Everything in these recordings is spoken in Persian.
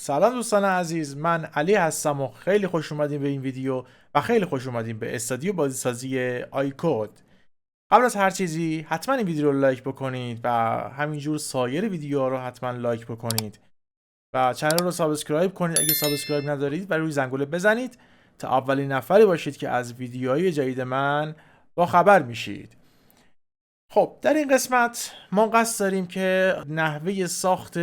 سلام دوستان عزیز، من علی هستم و خیلی خوش اومدین به این ویدیو و خیلی خوش اومدین به استادیو بازیسازی آیکود. قبل از هر چیزی حتما این ویدیو رو لایک بکنید و همینجور سایر ویدیوها رو حتما لایک بکنید و چنل رو سابسکرایب کنید اگه سابسکرایب ندارید و روی زنگوله بزنید تا اولین نفری باشید که از ویدیوهای جدید من با خبر میشید. خب در این قسمت ما قصد داریم که نحوه ساخت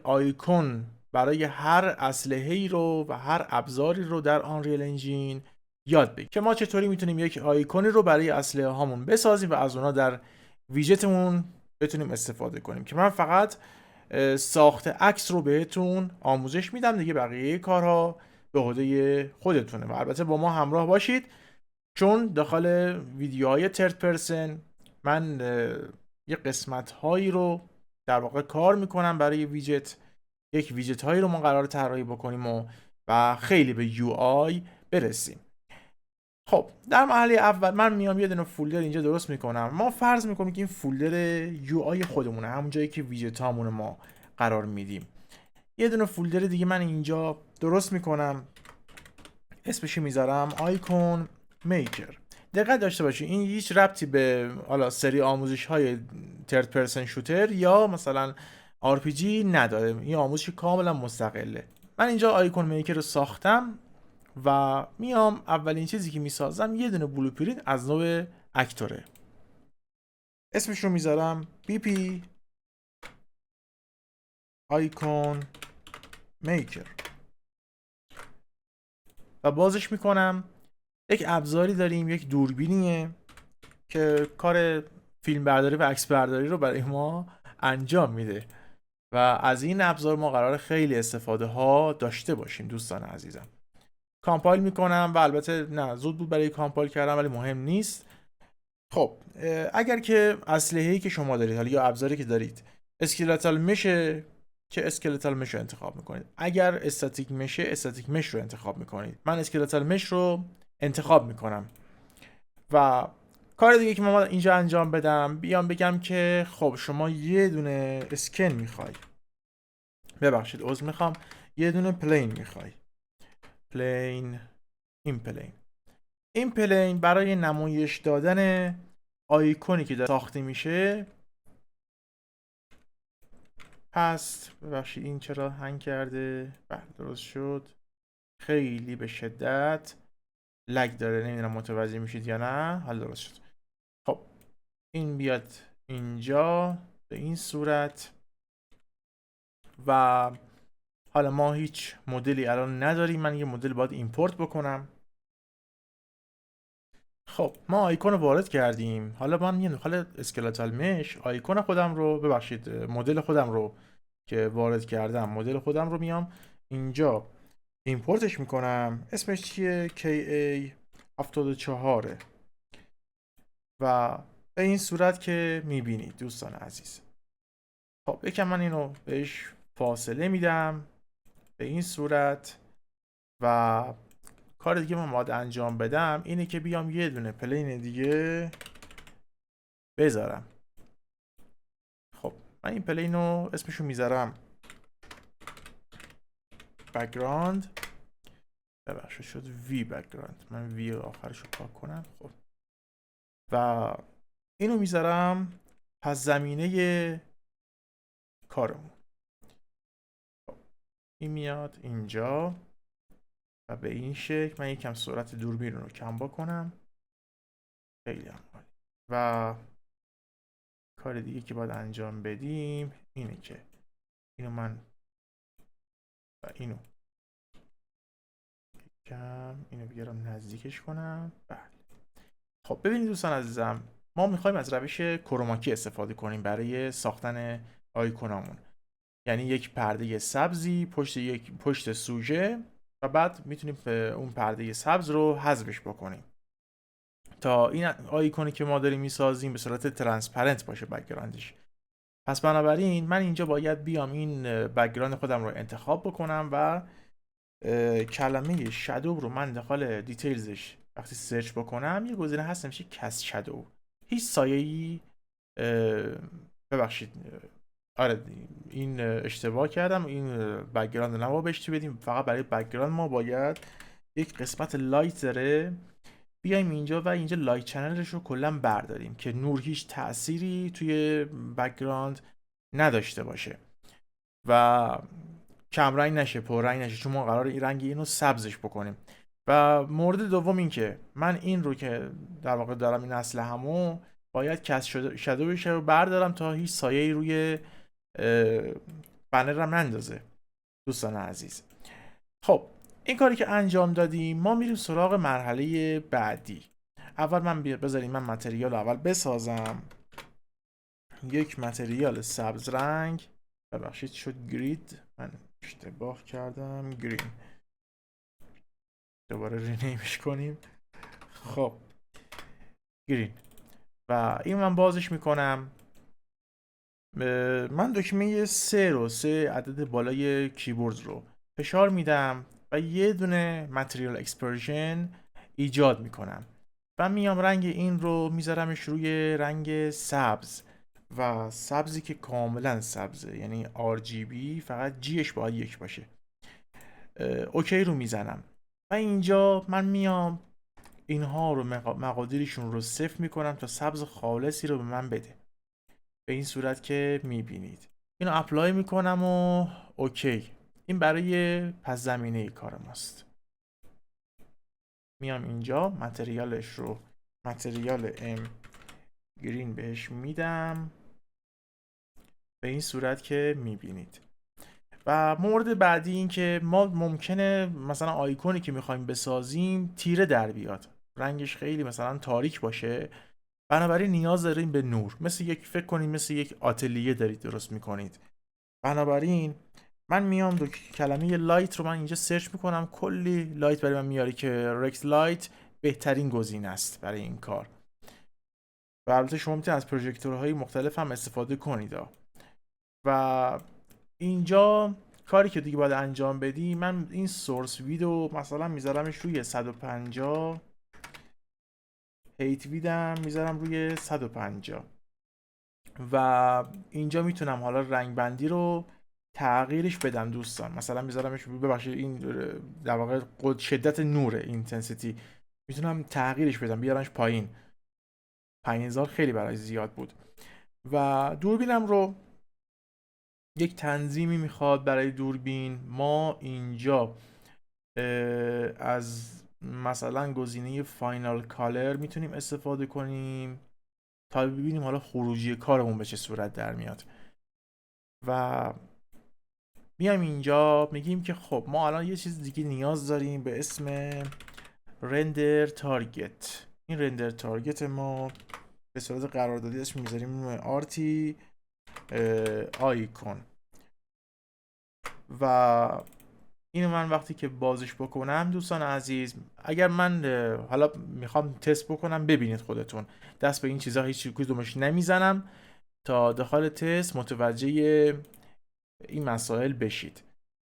آیکون برای هر اسلحه‌ای رو و هر ابزاری رو در آنریل انجین یاد بگیریم که ما چطوری میتونیم یک آیکونی رو برای اسلحه هامون بسازیم و از اونها در ویجتمون بتونیم استفاده کنیم که من فقط ساخت عکس رو بهتون آموزش میدم، دیگه بقیه کارها به عهده خودتونه و البته با ما همراه باشید چون داخل ویدیوهای ترد پرسن من یه قسمت هایی رو در واقع کار میکنم برای ویجت. یک ویجت هایی رو ما قرار طراحی بکنیم و خیلی به یو آی برسیم. خب در مرحله اول من میام یه دونه فولدر اینجا درست میکنم. ما فرض میکنیم که این فولدر یو آی خودمونه، همون جایی که ویجت هامون ما قرار میدیم. یه دونه فولدر دیگه من اینجا درست میکنم، اسمش میذارم آیکون میکر. دقت داشته باشید این هیچ ربطی به حالا سری آموزش های ترد پرسن شوتر یا مثلا آر پی جی نداره، این آموزش کاملا مستقله. من اینجا آیکون میکر رو ساختم و میام اولین چیزی که میسازم یه دونه بلوپرینت از نوع اکتوره، اسمش رو میذارم بی پی آیکون میکر و بازش میکنم. یک ابزاری داریم، یک دوربینیه که کار فیلم برداری و عکس برداری رو برای ما انجام میده و از این ابزار ما قرار خیلی استفاده ها داشته باشیم. دوستان عزیزم کامپایل میکنم و البته نه زود بود برای کامپایل کردم ولی مهم نیست. خب اگر که اسلحه‌ای که شما دارید حالا یا ابزاری که دارید اسکلتال میشه که اسکلتال مش رو انتخاب میکنید، اگر استاتیک میشه استاتیک مش رو انتخاب میکنید. من اسکلتال مش رو انتخاب میکنم و کار دیگه که ما اینجا انجام بدم بیام بگم که خب شما یه دونه اسکن میخوای، ببخشید عذر میخوام، یه دونه پلین میخوای، پلین این پلین برای نمایش دادن آیکونی که داره ساخته میشه. پس ببخشید این چرا هنگ کرده؟ بله درست شد، خیلی به شدت لگ داره، نمیدونم متوجه میشید یا نه. حالا درست شد. خب این بیاد اینجا به این صورت و حالا ما هیچ مدلی الان نداریم، من یه مدل باید ایمپورت بکنم. خب ما آیکون رو وارد کردیم، حالا من یه داخل اسکلتال مش آیکون خودم رو ببخشید مدل خودم رو که وارد کردم، مدل خودم رو میام اینجا ایمپورتش میکنم. اسمش چیه؟ KA74 و به این صورت که میبینید دوستان عزیز. خب یکم من اینو بهش فاصله میدم به این صورت و کار دیگه من باید انجام بدم اینه که بیام یه دونه پلین دیگه بذارم. خب من این پلین رو اسمشو میذارم بک‌گراند، ببخشید شد وی بک‌گراند، من وی آخرش رو پاک کنم. خب و اینو میذارم پس زمینه کارمون. خب این میاد اینجا و به این شکل من یکم سرعت دوربین رو کم بکنم. خیلی عالی. و کار دیگه که باید انجام بدیم اینه که اینو من و اینو کم اینو بیارم نزدیکش کنم. بله خب ببینید دوستان عزیزم، ما میخوایم از روش کروماکی استفاده کنیم برای ساختن آیکونامون، یعنی یک پرده سبزی پشت سوژه و بعد میتونیم اون پرده سبز رو حذفش بکنیم تا این آیکونی که ما داریم میسازیم به صورت ترانسپرنت باشه بک‌گراندش. پس بنابراین من اینجا باید بیام این بک‌گراند خودم رو انتخاب بکنم و کلمه شادو رو من داخل دیتیلزش وقتی سرچ بکنم یه گزینه هست میشه کست شادو. هیچ سایه‌ای ببخشید آره این اشتباه کردم، این بک‌گراند نباید بهش بدیم، فقط برای بک‌گراند ما باید یک قسمت لایت داره بیایم اینجا و اینجا لایت چنلش رو کلا برداریم که نور هیچ تأثیری توی بک‌گراند نداشته باشه و کم رنگ نشه، پر رنگ نشه، چون ما قرار این رنگ اینو سبزش بکنیم. و مورد دوم این که من این رو که در واقع دارم این اسلحه‌مو باید کست شادوش رو بردارم تا هیچ سایه‌ای روی بنرم نندازه دوستان عزیز. خب این کاری که انجام دادیم ما میریم سراغ مرحله بعدی. اول من بذاریم من متریال رو اول بسازم. یک متریال سبز رنگ، ببخشید شد گرید، من اشتباه کردم، گرین، دوباره رینیمش کنیم. خب گرین و این من بازش میکنم. من دکمه 3 عدد بالای کیبورد رو فشار میدم و یه دونه متریال اکسپرشن ایجاد میکنم و میام رنگ این رو میذارمش روی رنگ سبز و سبزی که کاملا سبزه، یعنی RGB، فقط جیش باید 1 باشه. اوکی رو میزنم و اینجا من میام اینها رو مقادیرشون رو صفر میکنم تا سبز خالصی رو به من بده، به این صورت که میبینید. اینو اپلای میکنم و اوکی. این برای پس زمینه کار ماست. میام اینجا متریالش رو متریال ام گرین بهش میدم به این صورت که میبینید. و مورد بعدی این که ما ممکنه مثلا آیکونی که میخوایم بسازیم تیره در بیاد، رنگش خیلی مثلا تاریک باشه، بنابراین نیاز داریم به نور. مثل یک، فکر کنید مثل یک آتلیه دارید درست میکنید. بنابراین من میام کلمه لایت رو من اینجا سرچ میکنم، کلی لایت برای من میاره که رکت لایت بهترین گزینه است برای این کار. و البته شما میتونید از پروژکتورهای مختلف هم استفاده کنید. و اینجا کاری که دیگه باید انجام بدی، من این سورس ویدو مثلا میذارمش روی 150، هیت ویدم میذارم روی 150 و اینجا میتونم حالا رنگ بندی رو تغییرش بدم دوستان. مثلا میذارمش، ببخشید این در واقع شدت نور اینتنسیتی میتونم تغییرش بدم، بیارمش پایین. 5000 خیلی برای زیاد بود. و دوربینم رو یک تنظیمی میخواد برای دوربین. ما اینجا از مثلا گزینه فاینال کالر میتونیم استفاده کنیم تا ببینیم حالا خروجی کارمون به چه صورت در میاد. و میایم اینجا میگیم که خب ما الان یه چیز دیگه نیاز داریم به اسم رندر تارگت. این رندر تارگت ما به صورت قراردادی اسم میذاریم آرتی آیکون. و اینو من وقتی که بازش بکنم دوستان عزیز، اگر من حالا میخوام تست بکنم، ببینید خودتون دست به این چیزها هیچ کدومش نمیزنم تا داخل تست متوجه این مسائل بشید.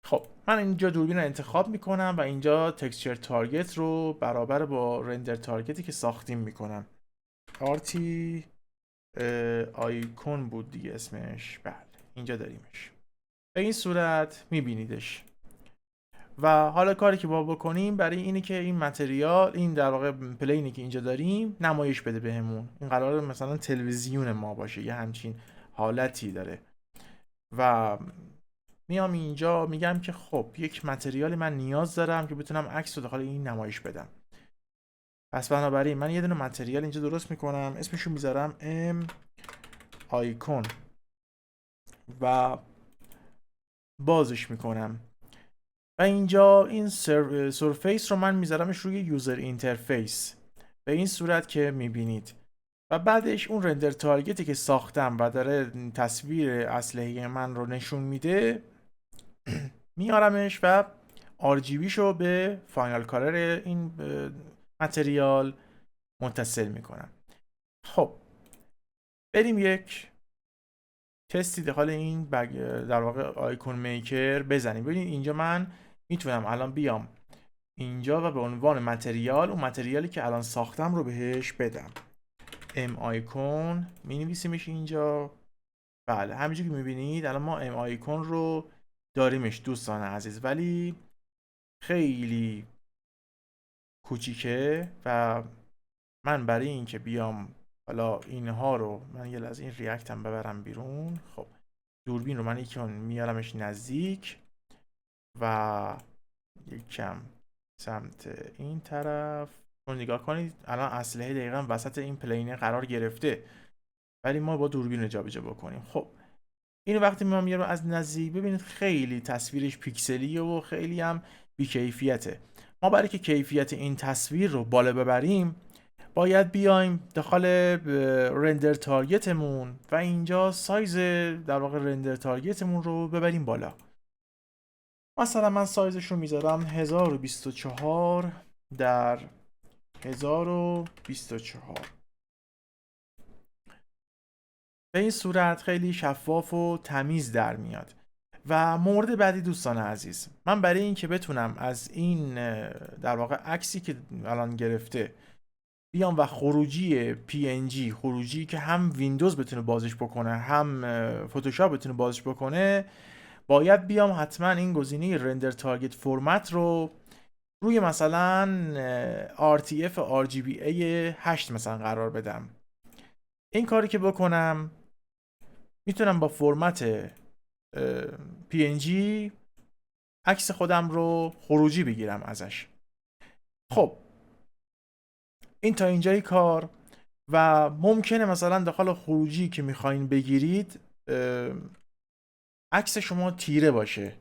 خب من اینجا دوربین رو انتخاب میکنم و اینجا تکسچر تارگت رو برابر با رندر تارگتی که ساختیم میکنم. آرتی آیکون بود دیگه اسمش، بله اینجا داریمش. به این صورت میبینیدش. و حالا کاری که با بکنیم برای اینه که این متریال، این در واقع پلینی که اینجا داریم نمایش بده بهمون. این قراره مثلا تلویزیون ما باشه، یه همچین حالتی داره. و میام اینجا میگم که خب یک متریال من نیاز دارم که بتونم عکس رو داخل این نمایش بدم. پس بنابراین من یه دونه متریال اینجا درست میکنم، اسمشو میذارم ام آیکون و بازش میکنم. و اینجا این سرفیس رو من میذارمش روی یوزر اینترفیس به این صورت که میبینید. و بعدش اون رندر تارگتی که ساختم و داره تصویر اسلحه من رو نشون میده میارمش و RGB شو به فاینال کالر این متریال متصل میکنم. خب بریم یک تستی داخل این در واقع آیکون میکر بزنیم. ببینید اینجا من میتونم الان بیام اینجا و به عنوان متریال اون متریالی که الان ساختم رو بهش بدم. ام آیکون می نویسیمش اینجا بله همینجوری که میبینید الان ما ام آیکون رو داریمش دوستان عزیز، ولی خیلی کوچیکه و من برای اینکه بیام حالا اینها رو من یه لحظه این ریاکتم ببرم بیرون. خب دوربین رو من یکم میارمش نزدیک و یکم سمت این طرف. چون نگاه کنید الان اسلحه دقیقا وسط این پلینه قرار گرفته، ولی ما با دوربین رو جابجا بکنیم. خب اینو وقتی ما میارم از نزدیک ببینید خیلی تصویرش پیکسلیه و خیلی هم بیکیفیته. ما برای که کیفیت این تصویر رو بالا ببریم باید بیایم داخل رندر تارگتمون و اینجا سایز در واقع رندر تارگتمون رو ببریم بالا. مثلا من سایزش رو میذارم 1024 در 1024. به این صورت خیلی شفاف و تمیز در میاد. و مورد بعدی دوستان عزیز، من برای اینکه بتونم از این در واقع عکسی که الان گرفته بیام و خروجی PNG، خروجی که هم ویندوز بتونه بازش بکنه هم فتوشاپ بتونه بازش بکنه، باید بیام حتما این گزینه رندر تارگت فرمت رو روی مثلا RTF RGBA 8 مثلا قرار بدم. این کاری که بکنم میتونم با فرمت PNG عکس خودم رو خروجی بگیرم ازش. خب این تا اینجای کار. و ممکنه مثلا داخل خروجی که میخواین بگیرید عکس شما تیره باشه.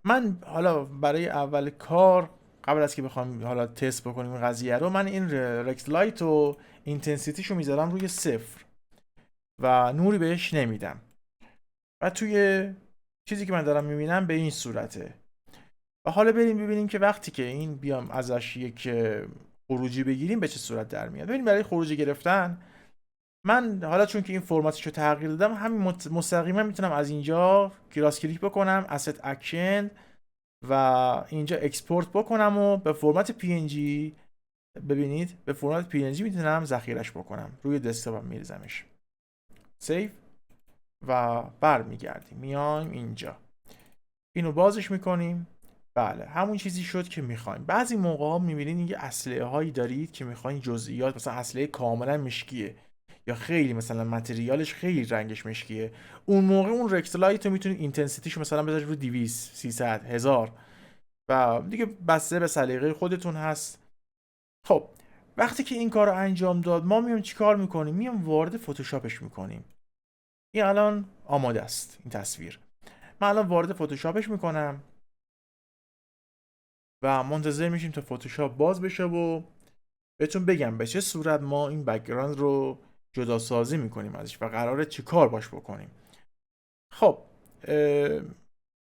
من حالا برای اول کار قبل از که بخوام حالا تست بکنیم این قضیه رو، من این رکت لایت و اینتنسیتیشو میذارم روی 0 و نوری بهش نمیدم و توی چیزی که من دارم میبینم به این صورته. و حالا بریم ببینیم که وقتی که این بیام ازش یک خروجی بگیریم به چه صورت در میاد. ببینیم برای خروجی گرفتن من حالا چون که این فرمتشو تغییر دادم همین مستقیما میتونم از اینجا کراس کلیک بکنم asset action و اینجا اکسپورت بکنم و به فرمت PNG ببینید به فرمت PNG میتونم ذخیرش بکنم روی دسکتاپم میریزمش سیو و برمیگردیم میایم اینجا اینو بازش میکنیم. بله همون چیزی شد که میخوایم. بعضی موقع ها میبینید یه اسلحه هایی دارید که میخواین جزئیات مثلا اسلحه کاملا مشکیه یا خیلی مثلا متریالش خیلی رنگش مشکیه، اون موقع اون رکت لایت رو میتونید اینتنسیتیشو مثلا بذارید رو 200 300 1000 و دیگه بسته به سلیقه خودتون هست. خب وقتی که این کار رو انجام داد ما میام چیکار میکنیم؟ میام وارد فتوشاپش میکنیم. این الان آماده است این تصویر. من الان وارد فتوشاپش میکنم و منتظر میشیم تا فتوشاپ باز بشه و بهتون بگم به چه صورت ما این بک‌گراند رو جدا سازی میکنیم ازش و قراره چی کار باش بکنیم. خب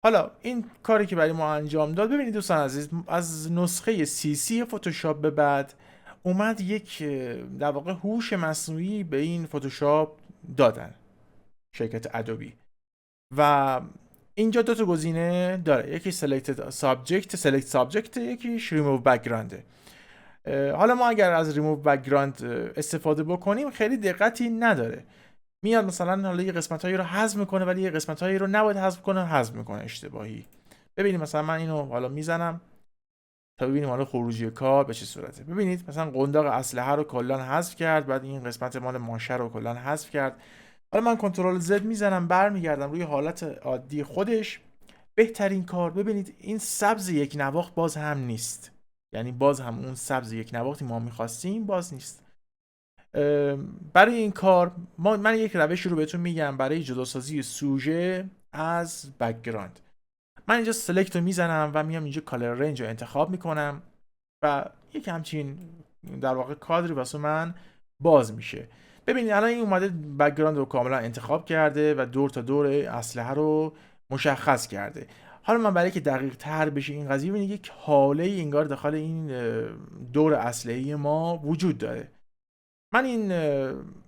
حالا این کاری که برای ما انجام داد، ببینید دوستان عزیز، از نسخه CC فتوشاپ به بعد اومد یک در واقع هوش مصنوعی به این فتوشاپ دادن شرکت ادوبی و اینجا دو تا گزینه داره، یکی select subject یکیش remove background. حالا ما اگر از remove background استفاده بکنیم خیلی دقتی نداره، میاد مثلا حالا یه قسمتایی رو حذف میکنه ولی یه قسمتایی رو نباید حذف کنه حذف میکنه اشتباهی. ببینید مثلا من اینو حالا میزنم تا ببینیم حالا خروجی کار به چه صورته. ببینید مثلا قنداق اسلحه رو کلا حذف کرد، بعد این قسمت مال ماشه رو کلا حذف کرد. حالا من کنترل زد میزنم برمیگردم روی حالت عادی خودش. بهترین کار ببینید این سبز یک نواخت باز هم نیست، یعنی باز هم اون سبز یک نواختی ما میخواستیم باز نیست. برای این کار من یک روشی رو بهتون میگم برای جداسازی سوژه از بک‌گراند. من اینجا سلکت رو میزنم و میام اینجا کالر رنج رو انتخاب میکنم و یک همچین در واقع کادری واسه من باز میشه. ببینید الان این اومده بک‌گراند رو کاملا انتخاب کرده و دور تا دور اسلحه رو مشخص کرده. حالا من برای که دقیق تر بشه این قضیه، ببینید یک حاله انگار داخل این دور اسلحه‌ای ما وجود داره. من این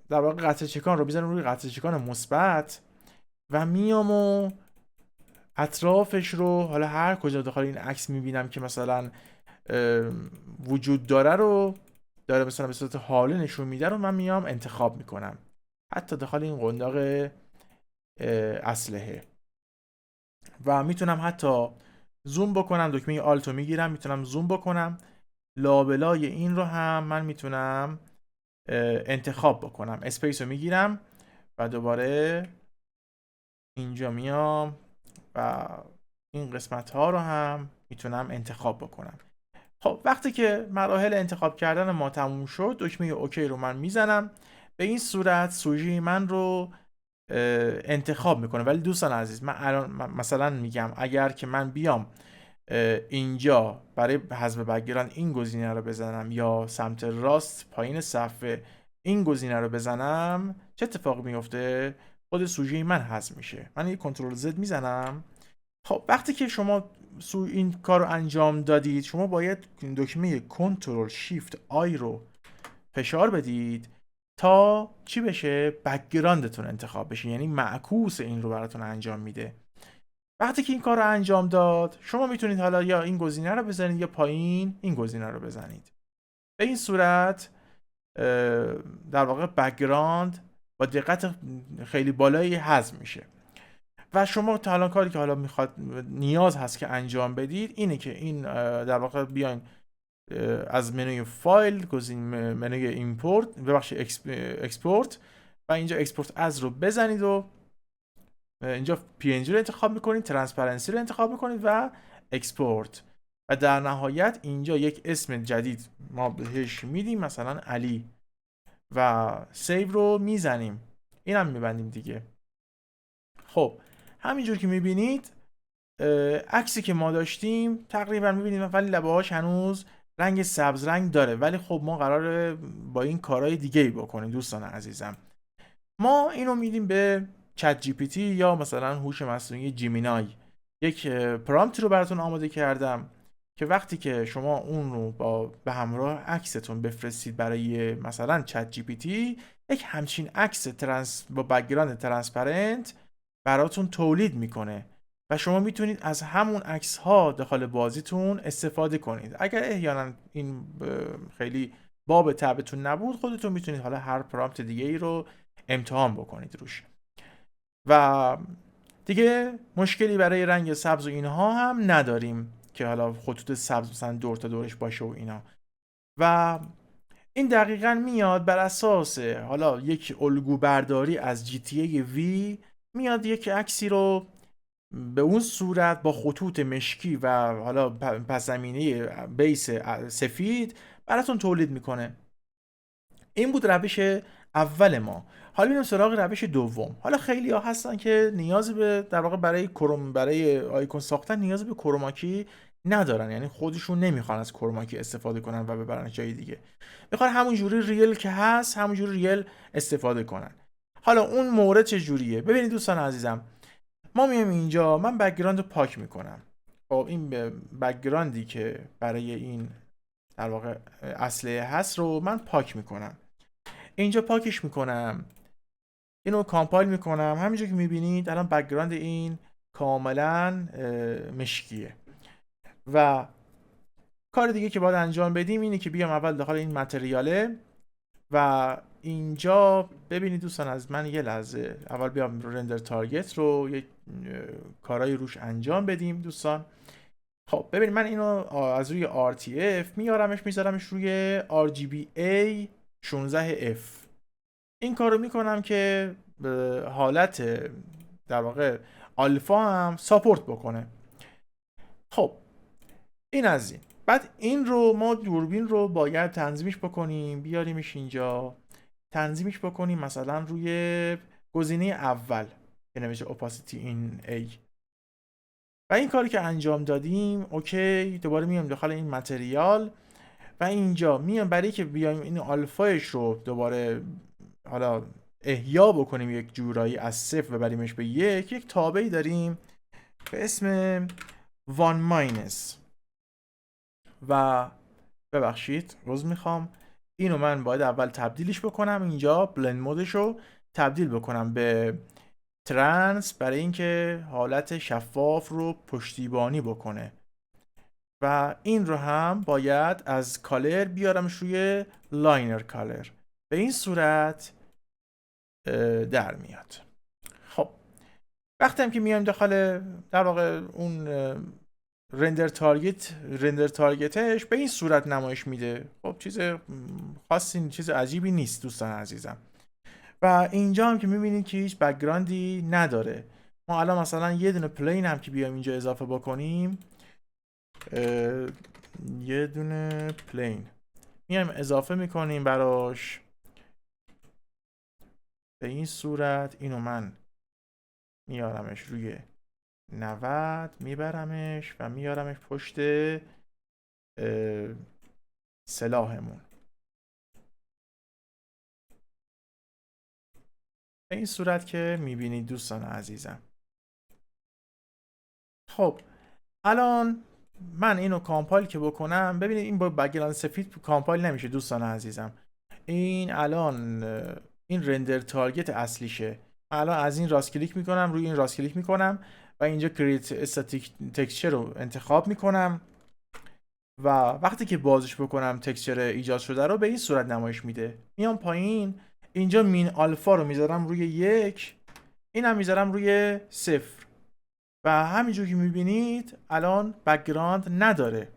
در واقع قطره چکان رو میزنم روی قطره چکان مثبت و میام و اطرافش رو حالا هر کجا داخل این عکس میبینم که مثلا وجود داره رو داره مثلا به صورت حاله نشون میده رو من میام انتخاب میکنم. حتی داخل این قنداق اسلحه. و میتونم حتی زوم بکنم، دکمه آلت رو میگیرم میتونم زوم بکنم، لابلای این رو هم من میتونم انتخاب بکنم، اسپیس رو میگیرم و دوباره اینجا میام و این قسمت ها رو هم میتونم انتخاب بکنم. خب وقتی که مراحل انتخاب کردن ما تموم شد، دکمه اوکی رو من میزنم. به این صورت سوژه من رو انتخاب میکنه. ولی دوستان عزیز، من الان مثلا میگم اگر که من بیام اینجا برای حذف بک‌گراند این گزینه رو بزنم یا سمت راست پایین صفحه این گزینه رو بزنم، چه اتفاقی میفته؟ خود سوژه من حذف میشه. من یه کنترل زد میزنم. خب وقتی که شما این کار رو انجام دادید، شما باید دکمه کنترل شیفت آی رو فشار بدید تا چی بشه؟ بک‌گراندتون انتخاب بشه، یعنی معکوس این رو براتون انجام میده. وقتی که این کار رو انجام داد، شما میتونید حالا یا این گزینه رو بزنید یا پایین این گزینه رو بزنید. به این صورت در واقع بک‌گراند با دقت خیلی بالایی حذف میشه. و شما تا الان کاری که حالا میخواد نیاز هست که انجام بدید اینه که این در واقع بیاین از منوی فایل منوی ایمپورت اکسپورت و اینجا اکسپورت از رو بزنید و اینجا PNG رو انتخاب میکنید، ترانسپرنسی رو انتخاب میکنید و اکسپورت و در نهایت اینجا یک اسم جدید ما بهش میدیم، مثلا علی، و سیو رو میزنیم. اینم میبندیم دیگه. خب همینجور که میبینید عکسی که ما داشتیم تقریبا میبینید ولی لبه‌هاش هنوز رنگ سبز رنگ داره. ولی خب ما قراره با این کارهای دیگه ای بکنیم دوستان عزیزم. ما اینو میدیم به چت جی پی تی یا مثلا هوش مصنوعی جیمینای. یک پرامپت رو براتون آماده کردم که وقتی که شما اون رو به همراه عکستون بفرستید برای مثلا چت جی پی تی، یک همچین عکس با بک‌گراند ترانسپرنت براتون تولید میکنه و شما میتونید از همون عکس ها داخل بازیتون استفاده کنید. اگر احیانا این خیلی باب تبتون نبود، خودتون میتونید حالا هر پرامپت دیگه ای رو امتحان بکنید روش. و دیگه مشکلی برای رنگ سبز و اینها هم نداریم که حالا خطوط سبز مثلا دور تا دورش باشه و اینا. و این دقیقاً میاد بر اساس حالا یک الگو برداری از GTA V، میاد یک عکسی رو به اون صورت با خطوط مشکی و حالا پس زمینه بیس سفید براتون تولید میکنه. این بود روش اول ما. حالا میریم سراغ روش دوم. حالا خیلی ها هستن که نیاز به در واقع برای آیکون ساختن نیاز به کروماکی ندارن، یعنی خودشون نمیخوان از کروماکی استفاده کنن و ببرن جای دیگه، میخوان همونجوری ریل که هست همونجوری ریل استفاده کنن. حالا اون مورد چه جوریه؟ ببینید دوستان عزیزم، ما میایم اینجا، من بک‌گراند رو پاک میکنم. خب این بک‌گراندی که برای این در واقع اسلحه هست رو من پاک میکنم. اینجا پاکش میکنم، اینو کامپایل میکنم. همینجور که میبینید الان بک‌گراند این کاملا مشکیه. و کار دیگه که باید انجام بدیم اینه که بیام اول داخل این متریاله و اینجا ببینید دوستان از من یه لحظه اول بیام رندر تارگت رو یک کارهای روش انجام بدیم دوستان. خب ببینید من اینو از روی RTF میذارمش روی RGBA 16F. این کار رو میکنم که به حالت در واقع آلفا هم ساپورت بکنه. خب این از این. بعد این رو ما دوربین رو باید تنظیمش بکنیم، بیاریمش اینجا تنظیمش بکنیم مثلا روی گزینه اول که نوشته opacity in A. و این کاری که انجام دادیم اوکی، دوباره میام داخل این متریال و اینجا میام برای که بیایم این آلفایش رو دوباره حالا احیا بکنیم یک جورایی از صفر و بریمش به یک تابعی داریم به اسم وان ماینس. و ببخشید روز میخوام اینو من باید اول تبدیلش بکنم، اینجا بلند مودش رو تبدیل بکنم به ترانس برای اینکه حالت شفاف رو پشتیبانی بکنه. و این رو هم باید از کالر بیارمش روی لاینر کالر. به این صورت در میاد. خب وقتی هم که میایم داخل در واقع اون رندر تارگتش به این صورت نمایش میده. خب چیز خاصی، چیز عجیبی نیست دوستان عزیزم. و اینجا هم که میبینید که هیچ بک‌گراندی نداره. ما الان مثلا یه دونه پلین هم که بیایم اینجا اضافه بکنیم، یه دونه پلین میایم اضافه میکنیم براش به این صورت. اینو من میارمش روی 90، میبرمش و میارمش پشت سلاحمون. به این صورت که میبینید دوستان عزیزم. خب الان من اینو کامپایل که بکنم، ببینید این با بک‌گراند سفید کامپایل نمیشه دوستان عزیزم. این الان این رندر تارگت اصلیشه. الان از این راست کلیک میکنم، روی این راست کلیک میکنم و اینجا کریت استاتیک تکسچر رو انتخاب میکنم و وقتی که بازش بکنم تکسچر ایجاد شده رو به این صورت نمایش میده. میام پایین، اینجا مین آلفا رو میذارم روی 1، اینم میذارم روی 0 و همینجور که میبینید الان بک‌گراند نداره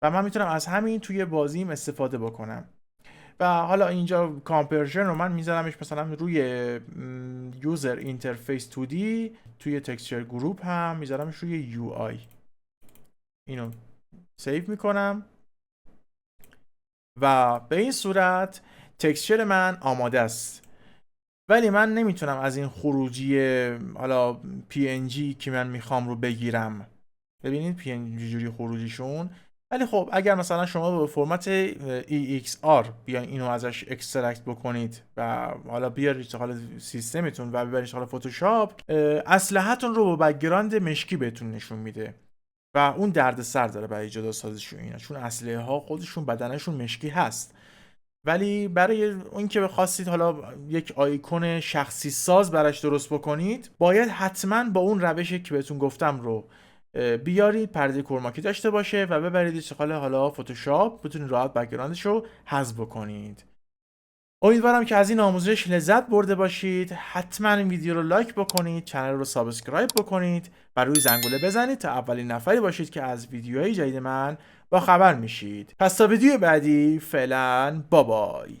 و من میتونم از همین توی بازیم استفاده بکنم. و حالا اینجا کامپرژن رو من میذارمش مثلا روی یوزر اینترفیس 2D، توی تکسچر گروپ هم میذارمش روی یو آی. اینو سیو میکنم و به این صورت تکسچر من آماده است. ولی من نمیتونم از این خروجی حالا PNG که من میخوام رو بگیرم. ببینید PNG جوری خروجیشون. ولی خب اگر مثلا شما به فرمت EXR بیاین اینو ازش اکسترکت بکنید و حالا بیارید حالا سیستمتون و ببرید حالا فتوشاپ، اسلحه‌تون رو با بک‌گراند مشکی بهتون نشون میده و اون دردسر داره برای جدا سازیش اینا، چون اسلحه ها خودشون بدنشون مشکی هست. ولی برای اون که بخواستید حالا یک آیکون شخصی ساز براش درست بکنید، باید حتما با اون روشی که بهتون گفتم رو بیارید، پرده کرماکی داشته باشه و ببرید داخل حالا فتوشاپ، بتونید راحت بک‌گراندش رو حذف بکنید. امیدوارم که از این آموزش لذت برده باشید. حتما این ویدیو رو لایک بکنید، کانال رو سابسکرایب بکنید و روی زنگوله بزنید تا اولین نفری باشید که از ویدیوهای جدید من با خبر میشید. پس تا ویدیو بعدی، فعلا بابای.